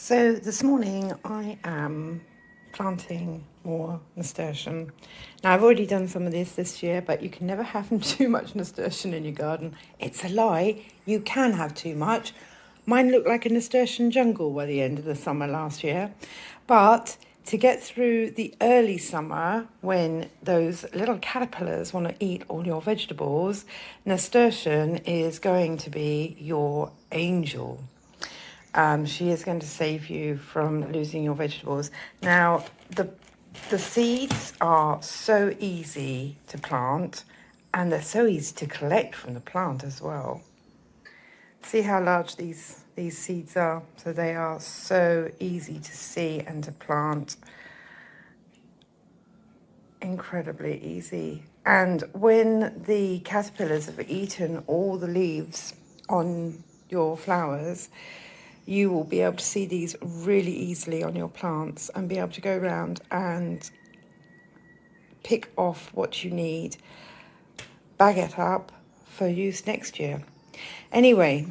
So this morning I am planting more nasturtium. Now I've already done some of this year, but you can never have too much nasturtium in your garden. It's a lie. You can have too much. Mine looked like a nasturtium jungle by the end of the summer last year. But to get through the early summer when those little caterpillars want to eat all your vegetables, nasturtium is going to be your angel. She is going to save you from losing your vegetables. Now, the seeds are so easy to plant, and they're so easy to collect from the plant as well. See how large these seeds are? So they are so easy to see and to plant. Incredibly easy. And when the caterpillars have eaten all the leaves on your flowers, you will be able to see these really easily on your plants and be able to go around and pick off what you need, bag it up for use next year. Anyway,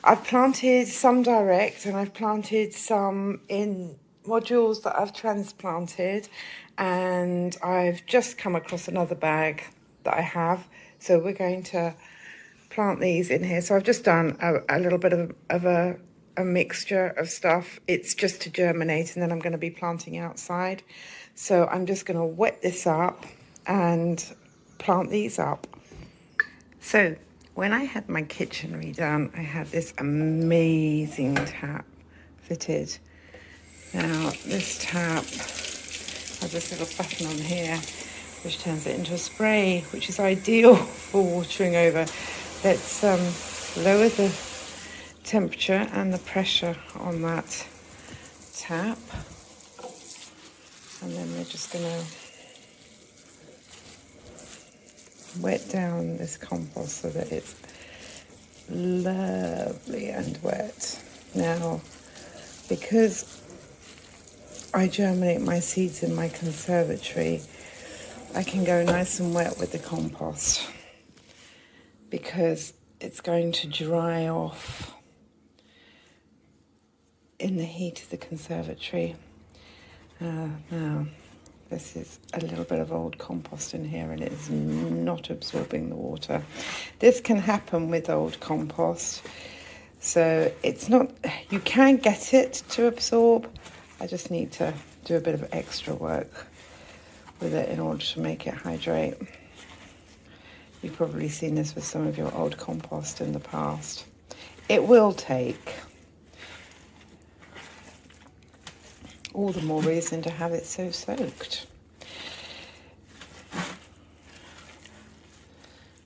I've planted some direct and I've planted some in modules that I've transplanted, and I've just come across another bag that I have. So we're going to plant these in here. So I've just done a little bit of a mixture of stuff. It's just to germinate, and then I'm going to be planting outside. So I'm just going to wet this up and plant these up. So when I had my kitchen redone, I had this amazing tap fitted. Now this tap has this little button on here which turns it into a spray, which is ideal for watering over. Let's lower the temperature and the pressure on that tap, and then we're just going to wet down this compost so that it's lovely and wet. Now, because I germinate my seeds in my conservatory, I can go nice and wet with the compost because it's going to dry off in the heat of the conservatory. Now, this is a little bit of old compost in here and it is not absorbing the water. This can happen with old compost. So it's not, you can get it to absorb. I just need to do a bit of extra work with it in order to make it hydrate. You've probably seen this with some of your old compost in the past. It will take. All the more reason to have it so soaked.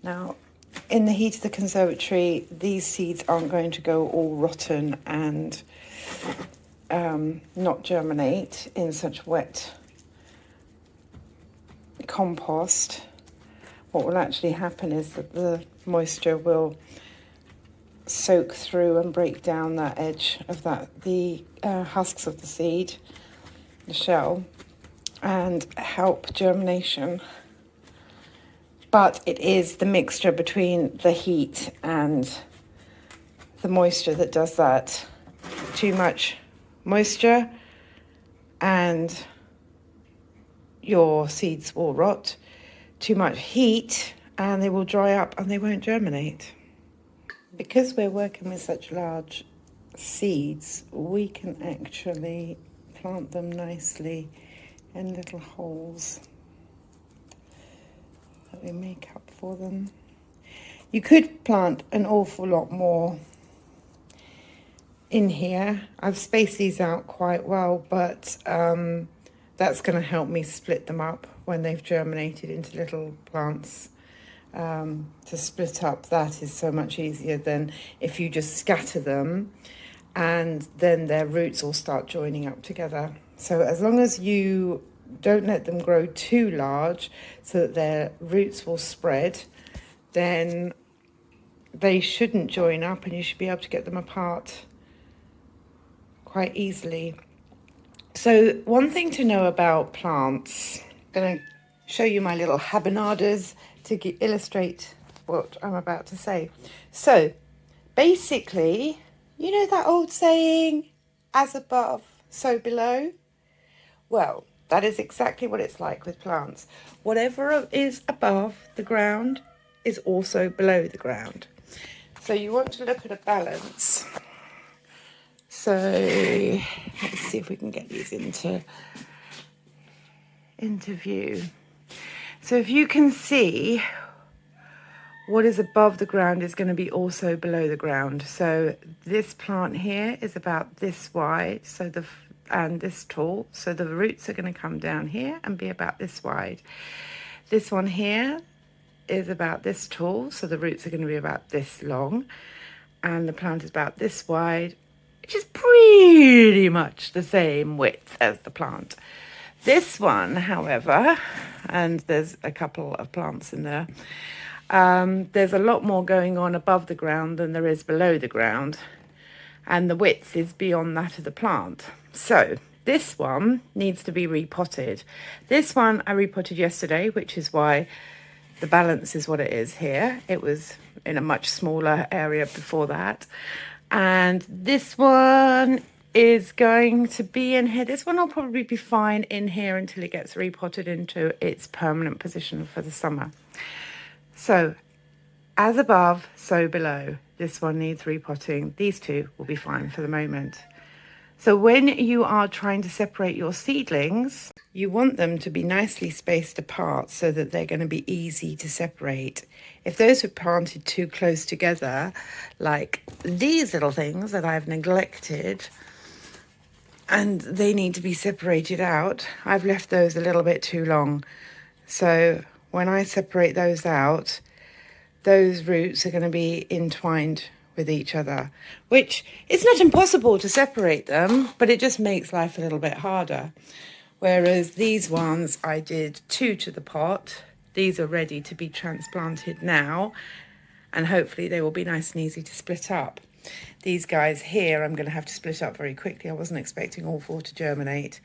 Now, in the heat of the conservatory, these seeds aren't going to go all rotten and not germinate in such wet compost. What will actually happen is that the moisture will soak through and break down that edge of the husks of the seed, the shell, and help germination. But it is the mixture between the heat and the moisture that does that. Too much moisture and your seeds will rot. Too much heat and they will dry up and they won't germinate. Because we're working with such large seeds, we can actually plant them nicely in little holes that we make up for them. You could plant an awful lot more in here. I've spaced these out quite well, but that's going to help me split them up when they've germinated into little plants. To split up, that is so much easier than if you just scatter them and then their roots all start joining up together. So as long as you don't let them grow too large so that their roots will spread, then they shouldn't join up and you should be able to get them apart quite easily. So one thing to know about plants, I'm going to show you my little habanaders to illustrate what I'm about to say. So basically, you know that old saying, as above, so below. Well, that is exactly what it's like with plants. Whatever is above the ground is also below the ground. So you want to look at a balance. So let's see if we can get these into view. So if you can see, what is above the ground is going to be also below the ground. So this plant here is about this wide, and this tall. So the roots are going to come down here and be about this wide. This one here is about this tall, so the roots are going to be about this long. And the plant is about this wide, which is pretty much the same width as the plant. This one, however, and there's a couple of plants in there, there's a lot more going on above the ground than there is below the ground, and the width is beyond that of the plant. So this one needs to be repotted. This one I repotted yesterday, which is why the balance is what it is here. It was in a much smaller area before that. And this one is going to be in here. This one will probably be fine in here until it gets repotted into its permanent position for the summer. So as above, so below. This one needs repotting. These two will be fine for the moment. So when you are trying to separate your seedlings, you want them to be nicely spaced apart so that they're going to be easy to separate. If those were planted too close together, like these little things that I've neglected, and they need to be separated out, I've left those a little bit too long. So when I separate those out, those roots are going to be entwined with each other, which it's not impossible to separate them, but it just makes life a little bit harder. Whereas these ones, I did 2 to the pot. These are ready to be transplanted now, and hopefully they will be nice and easy to split up. These guys here, I'm going to have to split up very quickly. I wasn't expecting all 4 to germinate.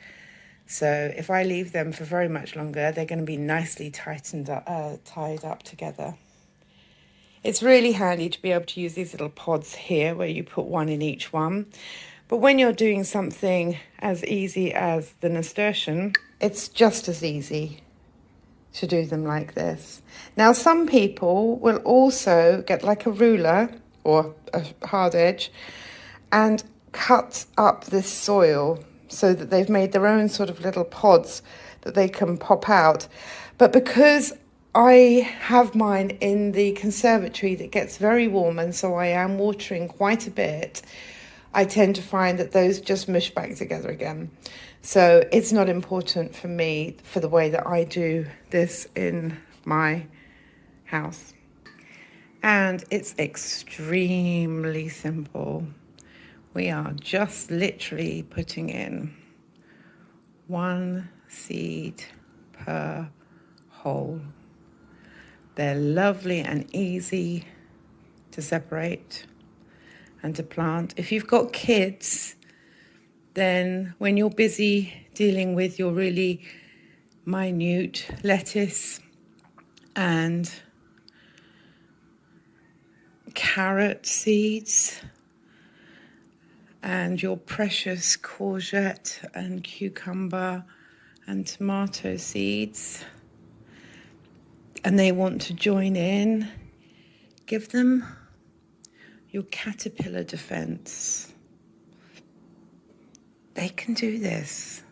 So if I leave them for very much longer, they're going to be nicely tied up together. It's really handy to be able to use these little pods here where you put one in each one. But when you're doing something as easy as the nasturtium, it's just as easy to do them like this. Now, some people will also get like a ruler or a hard edge and cut up this soil so that they've made their own sort of little pods that they can pop out. But because I have mine in the conservatory that gets very warm, and so I am watering quite a bit, I tend to find that those just mush back together again. So it's not important for me for the way that I do this in my house. And it's extremely simple. We are just literally putting in 1 seed per hole. They're lovely and easy to separate and to plant. If you've got kids, then when you're busy dealing with your really minute lettuce and carrot seeds and your precious courgette and cucumber and tomato seeds, and they want to join in, give them your caterpillar defense. They can do this.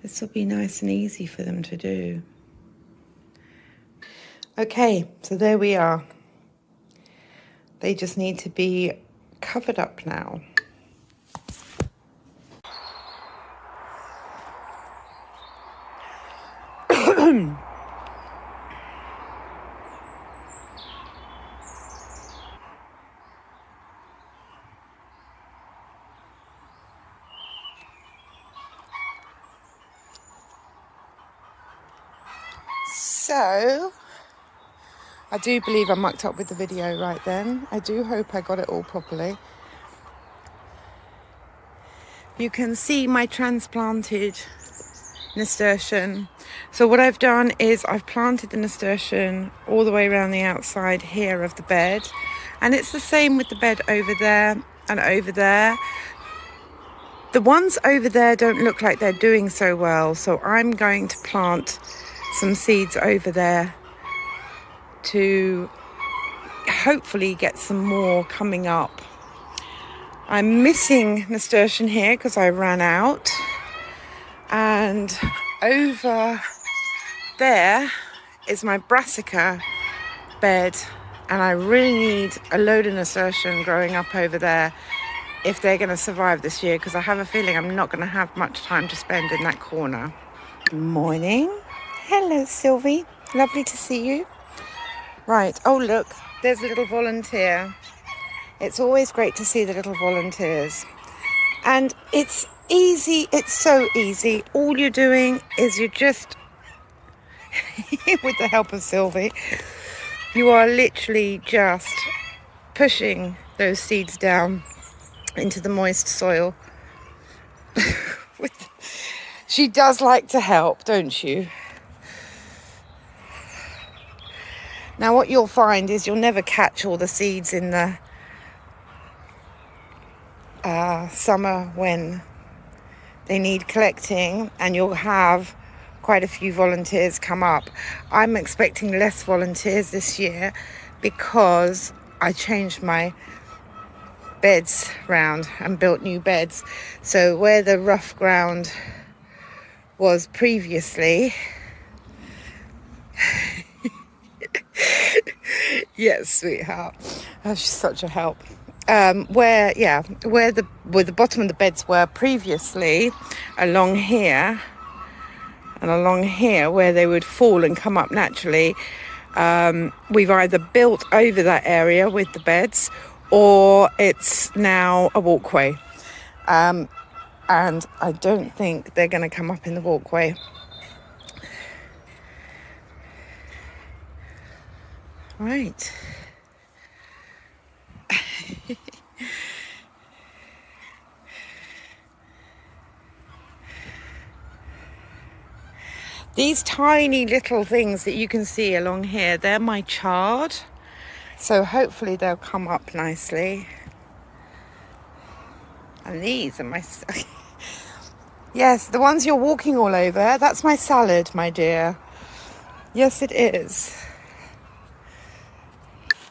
This will be nice and easy for them to do. Okay, so there we are. They just need to be covered up now. So, I do believe I mucked up with the video right then. I do hope I got it all properly. You can see my transplanted nasturtium. So what I've done is I've planted the nasturtium all the way around the outside here of the bed. And it's the same with the bed over there and over there. The ones over there don't look like they're doing so well, so I'm going to plant some seeds over there to hopefully get some more coming up. I'm missing nasturtium here because I ran out, and over there is my brassica bed, and I really need a load of nasturtium growing up over there if they're going to survive this year, because I have a feeling I'm not going to have much time to spend in that corner. Morning. Hello, Sylvie. Lovely to see you. Right. Oh, look, there's a little volunteer. It's always great to see the little volunteers. And it's easy. It's so easy. All you're doing is you're just, with the help of Sylvie, you are literally just pushing those seeds down into the moist soil. She does like to help, don't you? Now what you'll find is you'll never catch all the seeds in the summer when they need collecting, and you'll have quite a few volunteers come up. I'm expecting less volunteers this year because I changed my beds round and built new beds. So where the rough ground was previously, yes, sweetheart, oh, she's such a help. Where the bottom of the beds were previously, along here and along here where they would fall and come up naturally, we've either built over that area with the beds, or it's now a walkway. And I don't think they're going to come up in the walkway. Right. These tiny little things that you can see along here, they're my chard. So hopefully they'll come up nicely. And these are my... Yes, the ones you're walking all over, that's my salad, my dear. Yes, it is.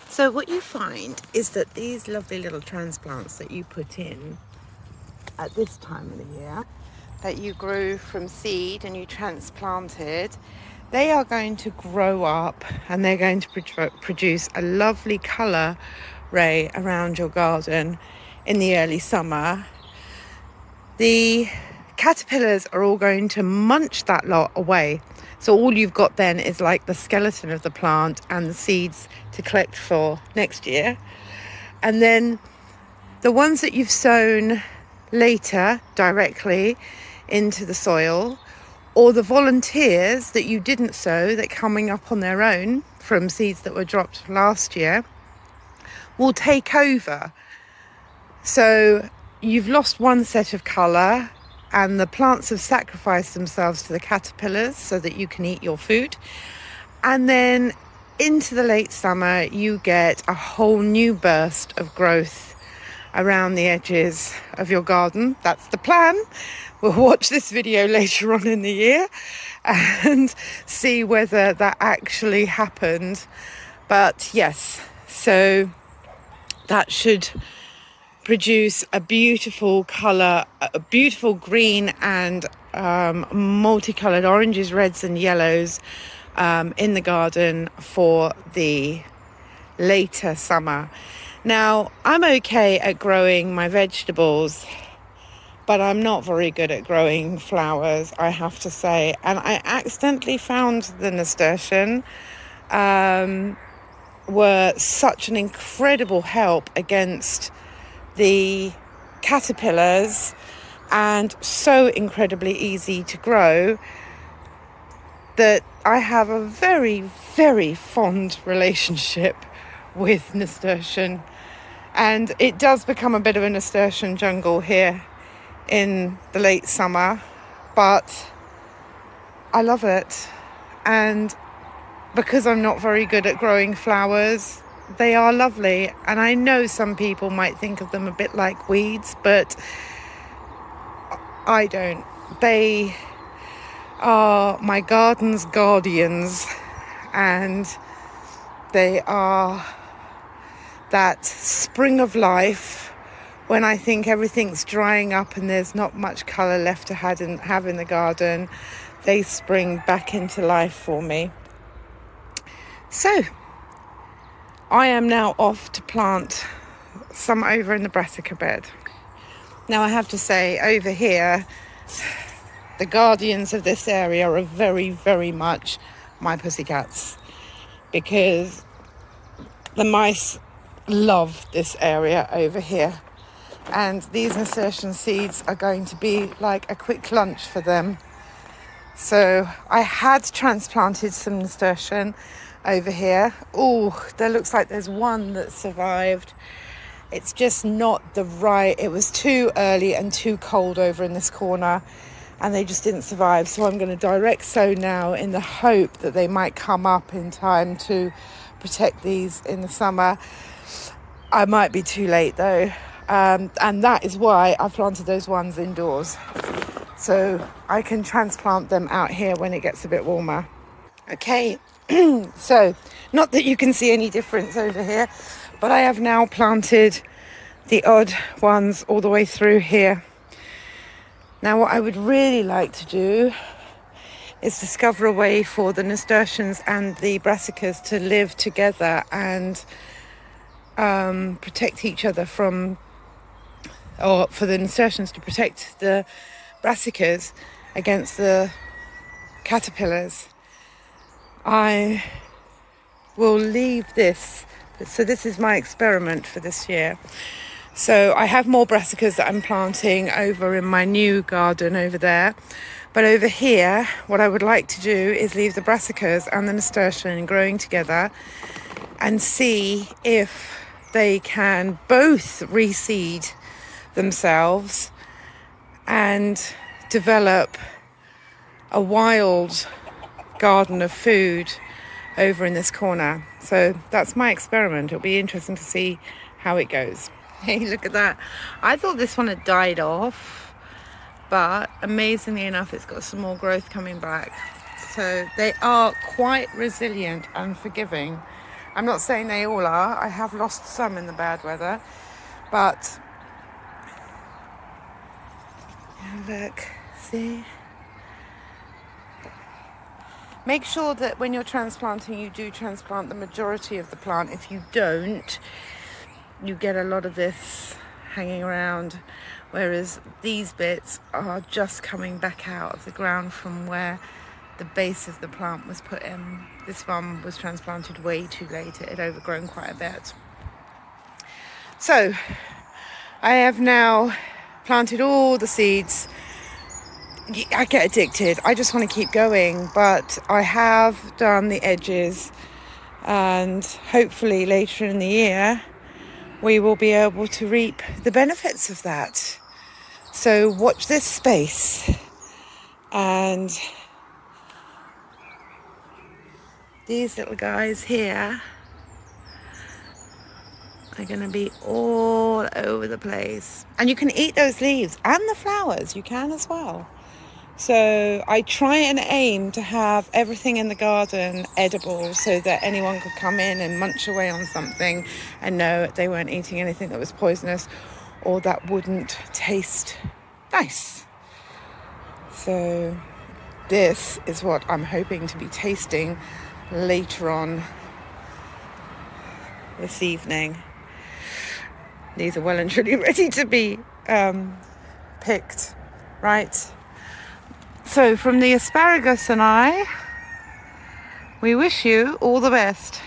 So what you find is that these lovely little transplants that you put in at this time of the year, that you grew from seed and you transplanted, they are going to grow up and they're going to produce a lovely colour ray around your garden in the early summer. The caterpillars are all going to munch that lot away. So all you've got then is like the skeleton of the plant and the seeds to collect for next year. And then the ones that you've sown later directly into the soil, or the volunteers that you didn't sow that coming up on their own from seeds that were dropped last year, will take over. So you've lost one set of colour, and the plants have sacrificed themselves to the caterpillars so that you can eat your food. And then into the late summer, you get a whole new burst of growth around the edges of your garden. That's the plan. We'll watch this video later on in the year and see whether that actually happened. But yes, so that should produce a beautiful colour, a beautiful green and multicolored oranges, reds and yellows in the garden for the later summer. Now, I'm okay at growing my vegetables, but I'm not very good at growing flowers, I have to say. And I accidentally found the nasturtium were such an incredible help against the caterpillars and so incredibly easy to grow that I have a very, very fond relationship with nasturtium. And it does become a bit of a nasturtium jungle here in the late summer, but I love it. And because I'm not very good at growing flowers, they are lovely. And I know some people might think of them a bit like weeds, but I don't. They are my garden's guardians, and they are that spring of life when I think everything's drying up and there's not much colour left to have in the garden. They spring back into life for me. So I am now off to plant some over in the brassica bed. Now I have to say, over here, the guardians of this area are very, very much my pussycats, because the mice love this area over here, and these nasturtium seeds are going to be like a quick lunch for them. So I had transplanted some nasturtium over here. Oh, there looks like there's one that survived. It's just not it was too early and too cold over in this corner, and they just didn't survive. So I'm going to direct sow now in the hope that they might come up in time to protect these in the summer. I might be too late though, and that is why I planted those ones indoors, so I can transplant them out here when it gets a bit warmer. Okay, so not that you can see any difference over here, but I have now planted the odd ones all the way through here. Now what I would really like to do is discover a way for the nasturtiums and the brassicas to live together and protect each other from, or for the nasturtiums to protect the brassicas against the caterpillars. I will leave this. So this is my experiment for this year. So I have more brassicas that I'm planting over in my new garden over there. But over here, what I would like to do is leave the brassicas and the nasturtium growing together and see if they can both reseed themselves and develop a wild garden of food over in this corner. So that's my experiment. It'll be interesting to see how it goes. Hey, look at that. I thought this one had died off, but amazingly enough, it's got some more growth coming back. So they are quite resilient and forgiving. I'm not saying they all are. I have lost some in the bad weather, but look, see? Make sure that when you're transplanting, you do transplant the majority of the plant. If you don't, you get a lot of this hanging around, whereas these bits are just coming back out of the ground from where the base of the plant was put in. This one was transplanted way too late. It had overgrown quite a bit. So I have now planted all the seeds. I get addicted. I just want to keep going, but I have done the edges, and hopefully later in the year we will be able to reap the benefits of that. So watch this space, and these little guys here are going to be all over the place. And you can eat those leaves and the flowers, you can as well. So I try and aim to have everything in the garden edible, so that anyone could come in and munch away on something and know they weren't eating anything that was poisonous or that wouldn't taste nice. So this is what I'm hoping to be tasting later on this evening. These are well and truly ready to be picked, right? So from the asparagus and I, we wish you all the best.